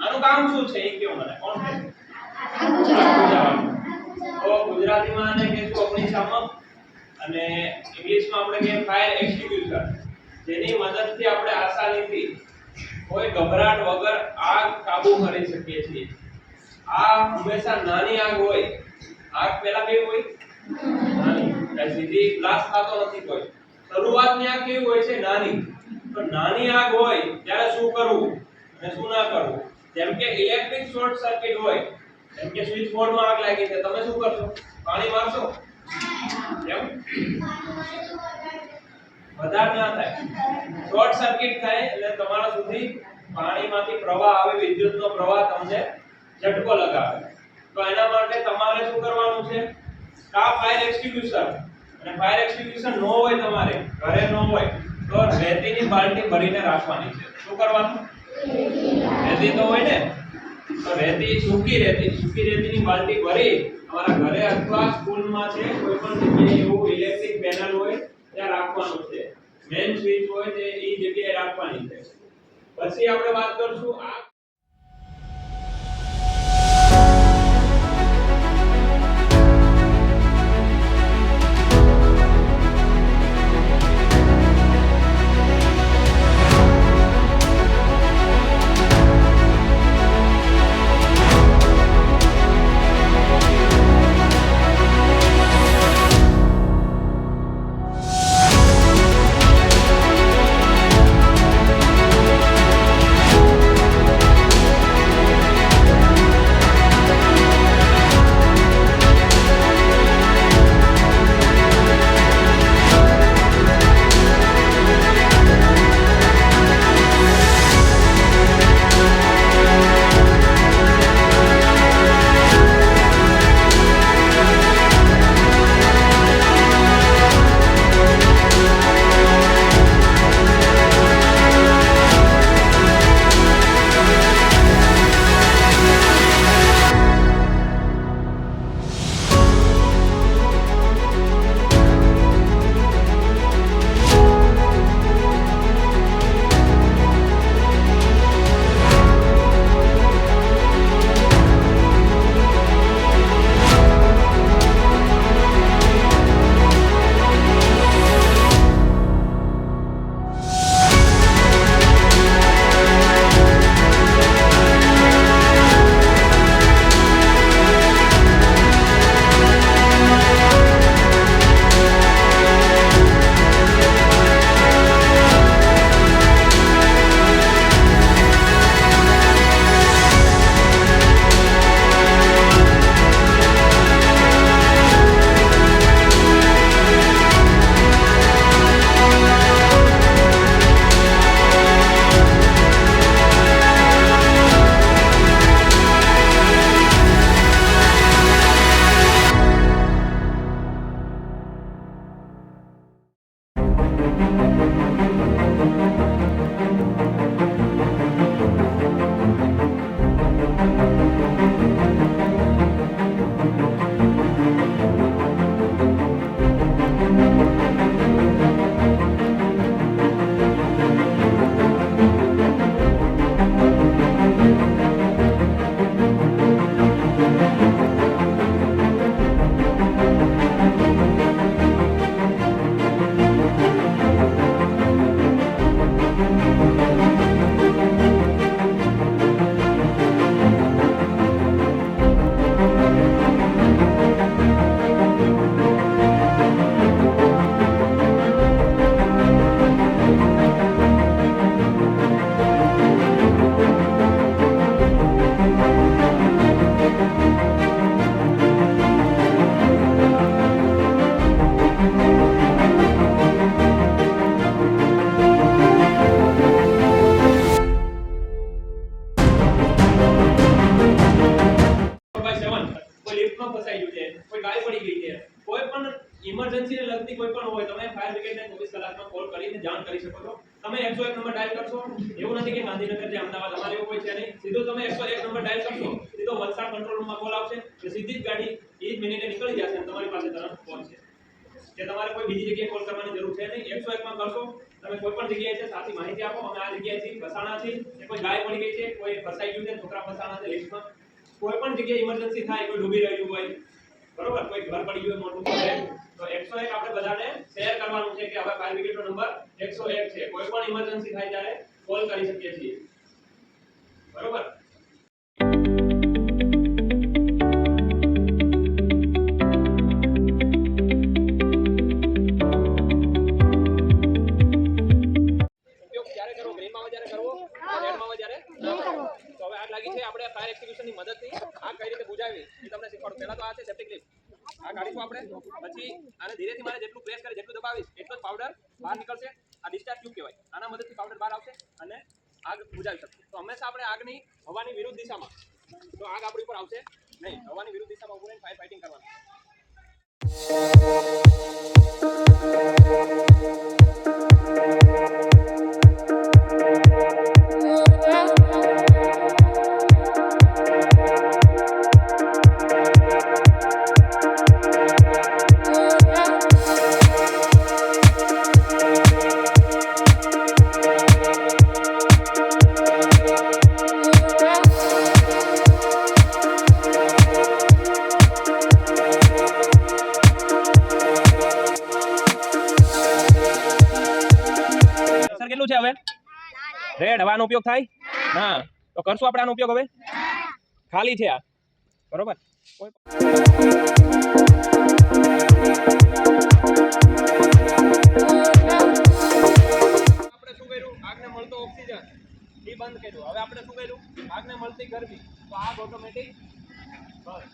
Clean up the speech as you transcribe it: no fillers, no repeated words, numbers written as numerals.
આનું કામ શું છે એ કયો મને કોણ કહે? તો ગુજરાતીમાં આને કહેશું અગ્નિશામક અને ઇંગ્લિશમાં આપણે કહીએ ફાયર એક્સ્ટિંગ્વિશર, જેની મદદથી આપણે આસાનીથી કોઈ ગભરાટ વગર આગ કાબુ કરી શકીએ છીએ. આ હંમેશા નાની આગ હોય. આગ પહેલા કેવી હોય? નાની. સીધી બ્લાસ્ટ થતો નથી કોઈ. શરૂઆતની આગ કેવી હોય છે? નાની. તો નાની આગ હોય ત્યારે શું કરવું અને શું ના કરવું? જેમ કે ઇલેક્ટ્રિક શોર્ટ સર્કિટ હોય, જેમ કે સ્વિચ બોર્ડમાં આગ લાગી છે, તમે શું કરશો? પાણી મારશો? કેમ? વધારે ના થાય. શોર્ટ સર્કિટ થાય એટલે તમારા સુધી પાણીમાંથી પ્રવાહ આવે, વિદ્યુતનો પ્રવાહ તમને ઝટકો લગાવે. તો એના માટે તમારે શું કરવાનું છે? Fire extinguisher. અને ફાયર એક્સ્ટિંગ્વિશર ન હોય તમારે ઘરે ન હોય તો રેતીની બાલટી ભરીને રાખવાની છે. શું કરવાનું? રેતી તો હોય ને, તો રેતી સૂકી રેતીની બાલટી ભરી તમારા ઘરે અથવા સ્કૂલમાં છે કોઈ પણ જગ્યાએ એવું ઇલેક્ટ્રિક પેનલ હોય ત્યાં રાખવાનું છે. મેઇન સ્વિચ હોય તે એ જગ્યાએ રાખવાની છે. પછી આપણે વાત કરશું આ ઇમરજન્સીને લગતી કોઈ પણ હોય તમે ફાયર બ્રિગેડને 24 કલાકમાં કોલ કરીને જાણ કરી શકો છો. તમે 101 નંબર ડાયલ કરશો, એવું નથી કે ગાંધીનગર કે અમદાવાદ અમારે એવું કોઈ છે નહીં, સીધો તમે 101 નંબર ડાયલ કરશો, સીધો વલસાડ કંટ્રોલ રૂમમાં કોલ આવશે, એટલે સીધી જ ગાડી એ જ મિનિટે નીકળી જશે અને તમારી પાસે તરત પહોંચશે. કે તમારે કોઈ બીજી જગ્યાએ કોલ કરવાની જરૂર છે નહીં. 101 માં કરશો, તમે કોઈ પણ જગ્યાએ છે સાચી માહિતી આપો, અમે આ જગ્યાએ છીએ, ફસાણા છીએ, કે કોઈ ગાય પડી ગઈ છે, કોઈ ફસાઈ ગયું છે, છોકરા ફસાણા છે લિફ્ટમાં, કોઈ પણ જગ્યાએ ઇમરજન્સી થાય, કોઈ ડૂબી રહ્યું હોય, બરોબર, કોઈ ઘર પડી ગયું મોટું પ્રોબ્લેમ, તો 101 આપણે બધાને શેર કરવાનું છે કે હવે ફાયર બ્રિગેડનો નંબર 101 છે. કોઈ પણ ઇમરજન્સી થાય ત્યારે કોલ કરી શકીએ છીએ, બરોબર. આપણે ફાયર એક્સ્ટિંગ્વિશરની મદદથી આગ કઈ રીતે બુઝાવવી એ તમને શીખવાડું. પહેલા તો આ છે સેફ્ટી ક્લિપ, આ કાઢીશું આપણે, પછી આને ધીરેથી મારે જેટલું પ્રેસ કરે જેટલું દબાવીશ એટલો જ પાવડર બહાર નીકળશે. આ ડિસ્ચાર્જ ટ્યુબ કહેવાય, આના મદદથી પાવડર બહાર આવશે અને આગ બુઝાવી શકશે. તો હંમેશા આપણે આગની હવાની વિરુદ્ધ દિશામાં, તો આગ આપણી ઉપર આવશે નહીં, હવાની વિરુદ્ધ દિશામાં ઊભું રહીને ફાયર ફાઇટિંગ કરવાનું. કેટલું છે હવે? રેડ. હવાનો ઉપયોગ થાય ના, તો કરશું આપણે આનો ઉપયોગ હવે. ખાલી છે આ, બરોબર. આપણે શું કર્યું? આગને મળતો ઓક્સિજન એ બંધ કર્યું. હવે આપણે શું કર્યું? આગને મળતી ગરમી, તો આગ ઓટોમેટિક બંધ.